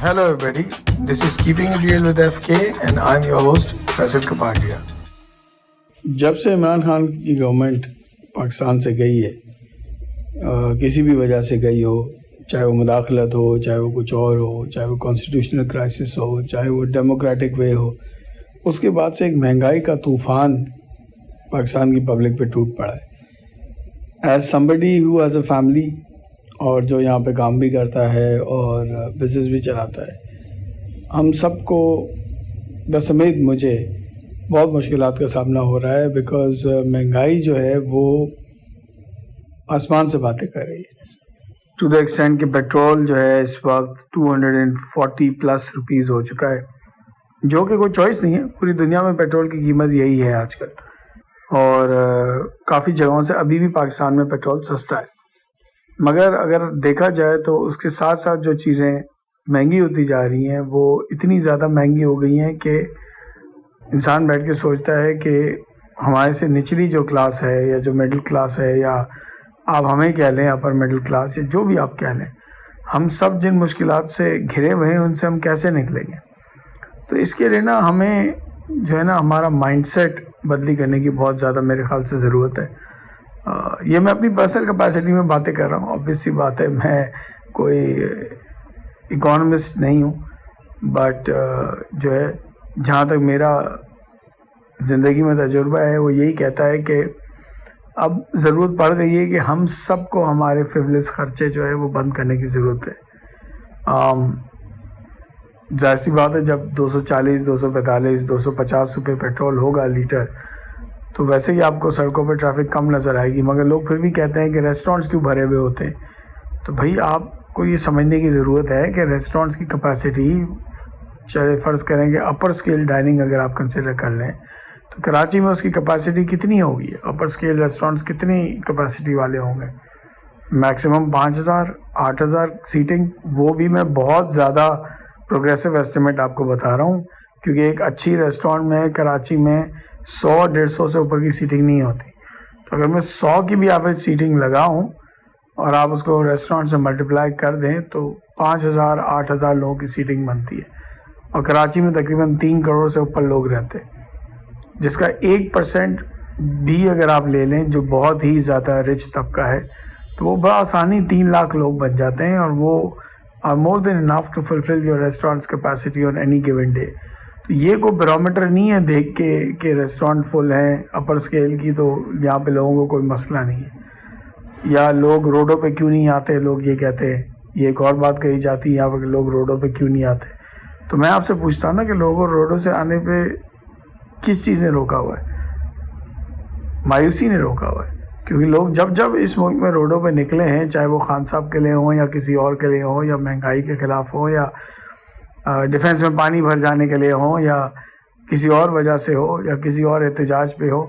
Hello everybody, this is Keeping It Real with FK and I'm your host Faisal Kapadia. جب سے عمران خان کی government Pakistan سے گئی ہے، کسی بھی وجہ سے گئی ہو، چاہے وہ مداخلت ہو، چاہے وہ کچھ اور ہو، چاہے وہ کانسٹیٹیوشنل کرائسس ہو، چاہے وہ ڈیموکریٹک وے ہو، اس کے بعد سے ایک مہنگائی کا طوفان پاکستان کی پبلک پہ ٹوٹ پڑا ہے. As somebody who as a family, اور جو یہاں پہ کام بھی کرتا ہے اور بزنس بھی چلاتا ہے، ہم سب کو بسمید مجھے بہت مشکلات کا سامنا ہو رہا ہے، بیکاز مہنگائی جو ہے وہ آسمان سے باتیں کر رہی ہے. ٹو دا ایکسٹینٹ کہ پیٹرول جو ہے اس وقت 240+ روپیز ہو چکا ہے، جو کہ کوئی چوائس نہیں ہے. پوری دنیا میں پیٹرول کی قیمت یہی ہے آج کل، اور کافی جگہوں سے ابھی بھی پاکستان میں پیٹرول سستا ہے. مگر اگر دیکھا جائے تو اس کے ساتھ ساتھ جو چیزیں مہنگی ہوتی جا رہی ہیں وہ اتنی زیادہ مہنگی ہو گئی ہیں کہ انسان بیٹھ کے سوچتا ہے کہ ہمارے سے نچلی جو کلاس ہے یا جو مڈل کلاس ہے، یا آپ ہمیں کہہ لیں اپر مڈل کلاس، یا جو بھی آپ کہہ لیں، ہم سب جن مشکلات سے گھرے ہوئے ہیں ان سے ہم کیسے نکلیں گے. تو اس کے لیے نا ہمیں جو ہے نا ہمارا مائنڈ سیٹ بدلی کرنے کی بہت زیادہ میرے خیال سے ضرورت ہے. یہ میں اپنی پرسنل کیپیسٹی میں باتیں کر رہا ہوں. obvious سی بات ہے میں کوئی اکانومسٹ نہیں ہوں، بٹ جو ہے جہاں تک میرا زندگی میں تجربہ ہے وہ یہی کہتا ہے کہ اب ضرورت پڑ گئی ہے کہ ہم سب کو ہمارے فیولس خرچے جو ہے وہ بند کرنے کی ضرورت ہے. ظاہر سی بات ہے، جب 240 245 250 روپے پیٹرول ہوگا لیٹر، تو ویسے ہی آپ کو سڑکوں پہ ٹریفک کم نظر آئے گی. مگر لوگ پھر بھی کہتے ہیں کہ ریسٹورینٹس کیوں بھرے ہوئے ہوتے ہیں. تو بھائی آپ کو یہ سمجھنے کی ضرورت ہے کہ ریسٹورینٹس کی کیپیسٹی، چاہے فرض کریں کہ اپر اسکیل ڈائننگ اگر آپ کنسیڈر کر لیں تو کراچی میں اس کی کیپیسٹی کتنی ہوگی؟ اپر اسکیل ریسٹورینٹس کتنی کیپیسٹی والے ہوں گے؟ Maximum 5000 8000 seating. وہ بھی میں بہت زیادہ پروگریسو ایسٹیمیٹ آپ کو بتا رہا ہوں، کیونکہ ایک اچھی ریسٹورینٹ میں کراچی میں 100-150 سے اوپر کی سیٹنگ نہیں ہوتی. تو اگر میں 100 کی بھی ایوریج سیٹنگ لگاؤں اور آپ اس کو ریسٹورینٹ سے ملٹیپلائی کر دیں تو 5000-8000 لوگوں کی سیٹنگ بنتی ہے. اور کراچی میں تقریباً 3 کروڑ سے اوپر لوگ رہتے ہیں، جس کا 1% بھی اگر آپ لے لیں جو بہت ہی زیادہ رچ طبقہ ہے، تو وہ بآسانی 3 لاکھ لوگ بن جاتے ہیں، اور وہ are more than enough to fulfill your restaurant's capacity on any given day. تو یہ کوئی بیرومیٹر نہیں ہے دیکھ کے کہ ریسٹورینٹ فل ہیں اپر اسکیل کی تو یہاں پہ لوگوں کو کوئی مسئلہ نہیں ہے، یا لوگ روڈوں پہ کیوں نہیں آتے. لوگ یہ کہتے ہیں، یہ ایک اور بات کہی جاتی ہے یہاں پہ کہ لوگ روڈوں پہ کیوں نہیں آتے. تو میں آپ سے پوچھتا ہوں نا کہ لوگوں روڈوں سے آنے پہ کس چیز نے روکا ہوا ہے؟ مایوسی نے روکا ہوا ہے. کیونکہ لوگ جب اس ملک میں روڈوں پہ نکلے ہیں، چاہے وہ خان صاحب کے لیے ہوں یا کسی اور کے لیے ہوں، یا مہنگائی کے خلاف ہوں، یا ڈیفینس میں پانی بھر جانے کے لیے ہوں، یا کسی اور وجہ سے ہو، یا کسی اور احتجاج پہ ہو،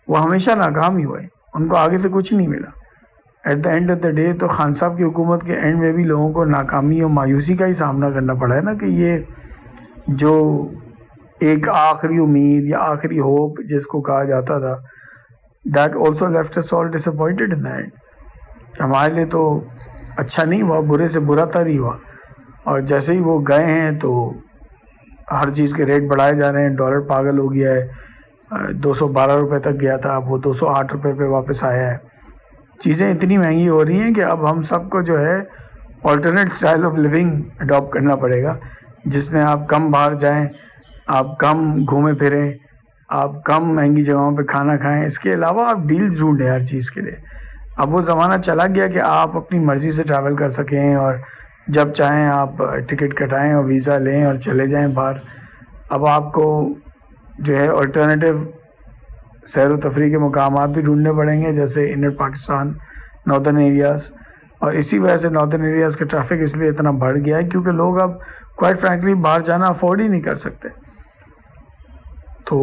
وہ ہمیشہ ناکام ہی ہوئے. ان کو آگے سے کچھ نہیں ملا. At the end of the day تو خان صاحب کی حکومت کے اینڈ میں بھی لوگوں کو ناکامی اور مایوسی کا ہی سامنا کرنا پڑا ہے نا، کہ یہ جو ایک آخری امید یا آخری ہوپ جس کو کہا جاتا تھا، that also left us all disappointed in the end. ہمارے لیے تو اچھا نہیں ہوا، برے سے برا تر ہی ہوا. اور جیسے ہی وہ گئے ہیں تو ہر چیز کے ریٹ بڑھائے جا رہے ہیں. ڈالر پاگل ہو گیا ہے، 212 روپے تک گیا تھا، اب وہ 208 روپے پہ واپس آیا ہے. چیزیں اتنی مہنگی ہو رہی ہیں کہ اب ہم سب کو جو ہے alternate style of living adopt کرنا پڑے گا، جس میں آپ کم باہر جائیں، آپ کم گھومیں پھریں، آپ کم مہنگی جگہوں پہ کھانا کھائیں. اس کے علاوہ آپ ڈیلز ڈھونڈیں ہر چیز کے لیے. اب وہ زمانہ چلا گیا کہ آپ اپنی مرضی سے ٹریول کر سکیں اور جب چاہیں آپ ٹکٹ کٹائیں اور ویزا لیں اور چلے جائیں باہر. اب آپ کو جو ہے الٹرنیٹیو سیر و تفریح کے مقامات بھی ڈھونڈنے پڑیں گے، جیسے انر پاکستان، ناردرن ایریاز. اور اسی وجہ سے ناردرن ایریاز کا ٹریفک اس لیے اتنا بڑھ گیا ہے کیونکہ لوگ اب کوائٹ فرینکلی باہر جانا افورڈ ہی نہیں کر سکتے. تو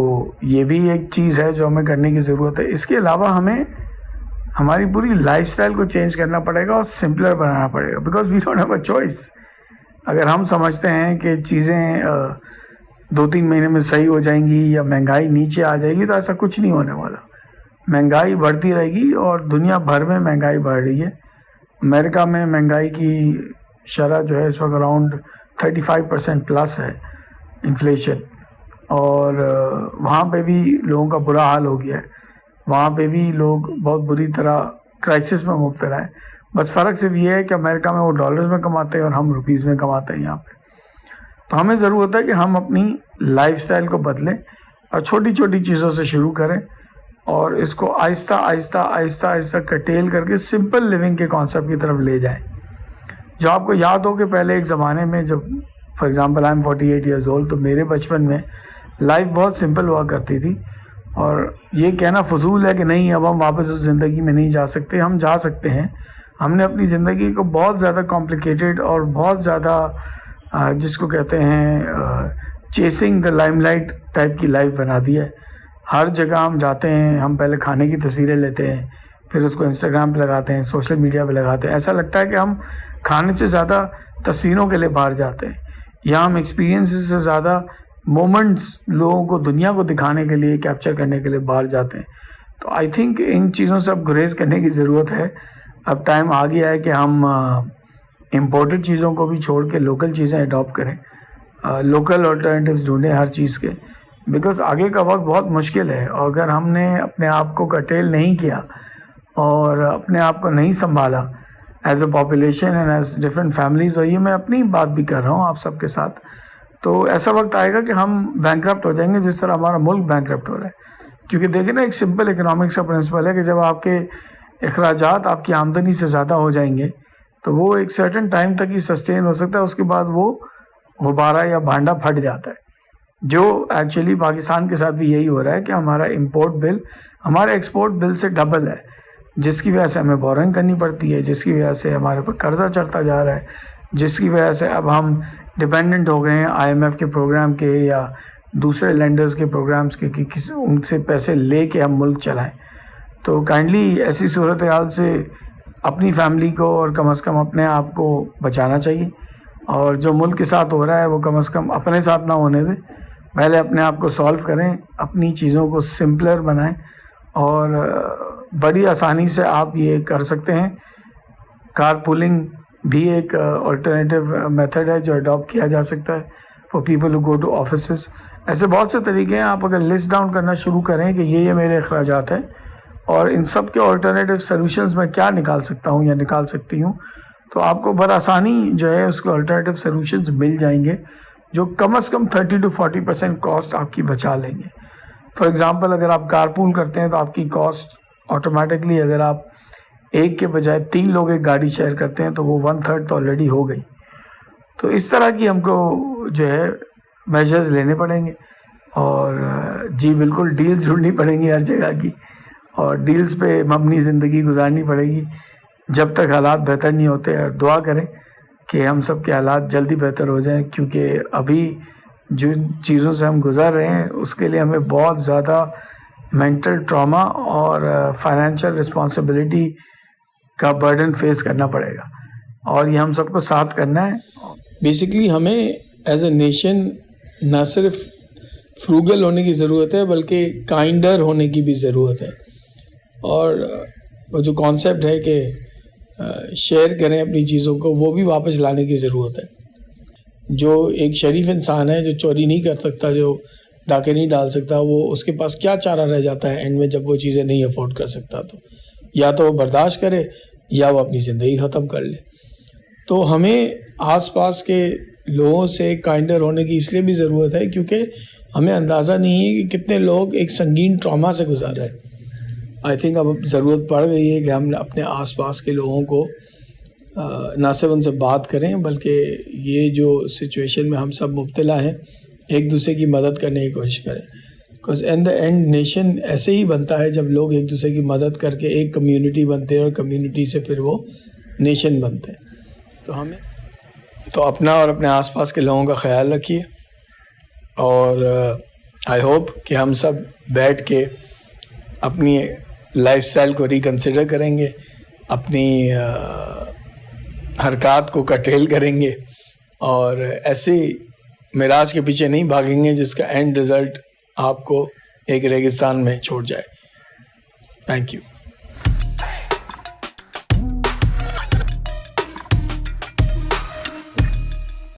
یہ بھی ایک چیز ہے جو ہمیں کرنے کی ضرورت ہے. اس کے علاوہ ہمیں ہماری پوری لائف سٹائل کو چینج کرنا پڑے گا اور سمپلر بنانا پڑے گا، because we don't have a choice. اگر ہم سمجھتے ہیں کہ چیزیں 2-3 مہینے میں صحیح ہو جائیں گی یا مہنگائی نیچے آ جائے گی، تو ایسا کچھ نہیں ہونے والا. مہنگائی بڑھتی رہے گی اور دنیا بھر میں مہنگائی بڑھ رہی ہے. امریکہ میں مہنگائی کی شرح جو ہے اس وقت اراؤنڈ 35% پلس ہے انفلیشن، اور وہاں پہ بھی لوگوں کا برا حال ہو گیا ہے، وہاں پہ بھی لوگ بہت بری طرح کرائسس میں مبتلا ہیں. بس فرق صرف یہ ہے کہ امریکہ میں وہ ڈالرز میں کماتے ہیں اور ہم روپیز میں کماتے ہیں یہاں پہ. تو ہمیں ضرورت ہے کہ ہم اپنی لائف سٹائل کو بدلیں اور چھوٹی چھوٹی چیزوں سے شروع کریں اور اس کو آہستہ آہستہ آہستہ آہستہ کٹیل کر کے سمپل لیونگ کے کانسیپٹ کی طرف لے جائیں. جو آپ کو یاد ہو کہ پہلے ایک زمانے میں جب for example I am 48 years old, تو میرے بچپن میں لائف بہت سمپل ہوا کرتی تھی. اور یہ کہنا فضول ہے کہ نہیں اب ہم واپس اس زندگی میں نہیں جا سکتے، ہم جا سکتے ہیں. ہم نے اپنی زندگی کو بہت زیادہ کمپلیکیٹڈ اور بہت زیادہ جس کو کہتے ہیں چیسنگ دا لائم لائٹ ٹائپ کی لائف بنا دی ہے. ہر جگہ ہم جاتے ہیں، ہم پہلے کھانے کی تصویریں لیتے ہیں، پھر اس کو انسٹاگرام پہ لگاتے ہیں، سوشل میڈیا پہ لگاتے ہیں. ایسا لگتا ہے کہ ہم کھانے سے زیادہ تصویروں کے لیے باہر جاتے ہیں، یا ہم ایکسپیرینسز سے زیادہ مومنٹس لوگوں کو دنیا کو دکھانے کے لیے کیپچر کرنے کے لیے باہر جاتے ہیں. تو آئی تھنک ان چیزوں سے اب گریز کرنے کی ضرورت ہے. اب ٹائم آ گیا ہے کہ ہم امپورٹڈ چیزوں کو بھی چھوڑ کے لوکل چیزیں اڈاپٹ کریں، لوکل آلٹرنیٹیوز ڈھونڈیں ہر چیز کے، بیکاز آگے کا وقت بہت مشکل ہے. اور اگر ہم نے اپنے آپ کو کرٹیل نہیں کیا اور اپنے آپ کو نہیں سنبھالا as a population and as different families, اور یہ میں اپنی بات بھی کر رہا ہوں آپ سب کے ساتھ، تو ایسا وقت آئے گا کہ ہم بینکرپٹ ہو جائیں گے جس طرح ہمارا ملک بینکرپٹ ہو رہا ہے. کیونکہ دیکھیں نا، ایک سمپل اکنامکس کا پرنسپل ہے کہ جب آپ کے اخراجات آپ کی آمدنی سے زیادہ ہو جائیں گے تو وہ ایک سرٹن ٹائم تک ہی سسٹین ہو سکتا ہے، اس کے بعد وہ غبارہ یا بھانڈا پھٹ جاتا ہے. جو ایکچولی پاکستان کے ساتھ بھی یہی ہو رہا ہے کہ ہمارا امپورٹ بل ہمارے ایکسپورٹ بل سے ڈبل ہے، جس کی وجہ سے ہمیں بورنگ کرنی پڑتی ہے، جس کی وجہ سے ہمارے پر قرضہ چڑھتا جا رہا ہے، جس کی وجہ سے اب ہم ڈپینڈنٹ ہو گئے ہیں IMF کے پروگرام کے یا دوسرے لینڈرز کے پروگرامز کے کہ ان سے پیسے لے کے ہم ملک چلائیں. تو کائنڈلی ایسی صورتحال سے اپنی فیملی کو اور کم از کم اپنے آپ کو بچانا چاہیے، اور جو ملک کے ساتھ ہو رہا ہے وہ کم از کم اپنے ساتھ نہ ہونے دیں. پہلے اپنے آپ کو سالو کریں، اپنی چیزوں کو سمپلر بنائیں، اور بڑی آسانی سے آپ یہ کر سکتے ہیں. کار پولنگ بھی ایک آلٹرنیٹیو میتھڈ ہے جو اڈاپٹ کیا جا سکتا ہے for people who go to offices. ایسے بہت سے طریقے ہیں. آپ اگر لسٹ ڈاؤن کرنا شروع کریں کہ یہ میرے اخراجات ہیں اور ان سب کے آلٹرنیٹیو سلوشنز میں کیا نکال سکتا ہوں یا نکال سکتی ہوں، تو آپ کو بآسانی جو ہے اس کے آلٹرنیٹیو سلوشنز مل جائیں گے جو کم از کم 30 to 40% کاسٹ آپ کی بچا لیں گے. فار ایگزامپل اگر آپ کار پول کرتے ہیں تو آپ کی کاسٹ آٹومیٹکلی، اگر آپ ایک کے بجائے 3 لوگ ایک گاڑی شیئر کرتے ہیں تو وہ 1/3 تو آلریڈی ہو گئی. تو اس طرح کی ہم کو جو ہے میجرز لینے پڑیں گے، اور جی بالکل ڈیلز ڈھونڈنی پڑیں گی ہر جگہ کی، اور ڈیلز پہ مبنی زندگی گزارنی پڑے گی جب تک حالات بہتر نہیں ہوتے. اور دعا کریں کہ ہم سب کے حالات جلدی بہتر ہو جائیں، کیونکہ ابھی جن چیزوں سے ہم گزر رہے ہیں اس کے لیے ہمیں بہت زیادہ مینٹل ٹراما اور فائنینشیل رسپانسبلٹی کا برڈن فیس کرنا پڑے گا، اور یہ ہم سب کو ساتھ کرنا ہے. بیسکلی ہمیں ایز اے نیشن نہ صرف فروگل ہونے کی ضرورت ہے بلکہ کائنڈر ہونے کی بھی ضرورت ہے. اور وہ جو کانسیپٹ ہے کہ شیئر کریں اپنی چیزوں کو، وہ بھی واپس لانے کی ضرورت ہے. جو ایک شریف انسان ہے جو چوری نہیں کر سکتا، جو ڈاکے نہیں ڈال سکتا، وہ اس کے پاس کیا چارہ رہ جاتا ہے اینڈ میں جب وہ چیزیں نہیں افورڈ کر سکتا؟ تو یا تو وہ برداشت کرے یا وہ اپنی زندگی ختم کر لے. تو ہمیں آس پاس کے لوگوں سے کائنڈر ہونے کی اس لیے بھی ضرورت ہے کیونکہ ہمیں اندازہ نہیں ہے کہ کتنے لوگ ایک سنگین ٹراما سے گزر رہے ہیں. آئی تھنک اب ضرورت پڑ گئی ہے کہ ہم اپنے آس پاس کے لوگوں کو نہ صرف ان سے بات کریں بلکہ یہ جو سچویشن میں ہم سب مبتلا ہیں ایک دوسرے کی مدد کرنے کی کوشش کریں. Because in the and nation ایسے ہی بنتا ہے جب لوگ ایک دوسرے کی مدد کر کے ایک کمیونٹی بنتے ہیں، اور کمیونٹی سے پھر وہ نیشن بنتے ہیں. تو اپنا اور اپنے آس پاس کے لوگوں کا خیال رکھیے، اور آئی ہوپ کہ ہم سب بیٹھ کے اپنی لائف سٹائل کو ریکنسیڈر کریں گے، اپنی حرکات کو کرٹیل کریں گے، اور ایسے معراج کے پیچھے نہیں بھاگیں گے جس کا اینڈ رزلٹ آپ کو ایک ریگستان میں چھوڑ جائے. Thank you.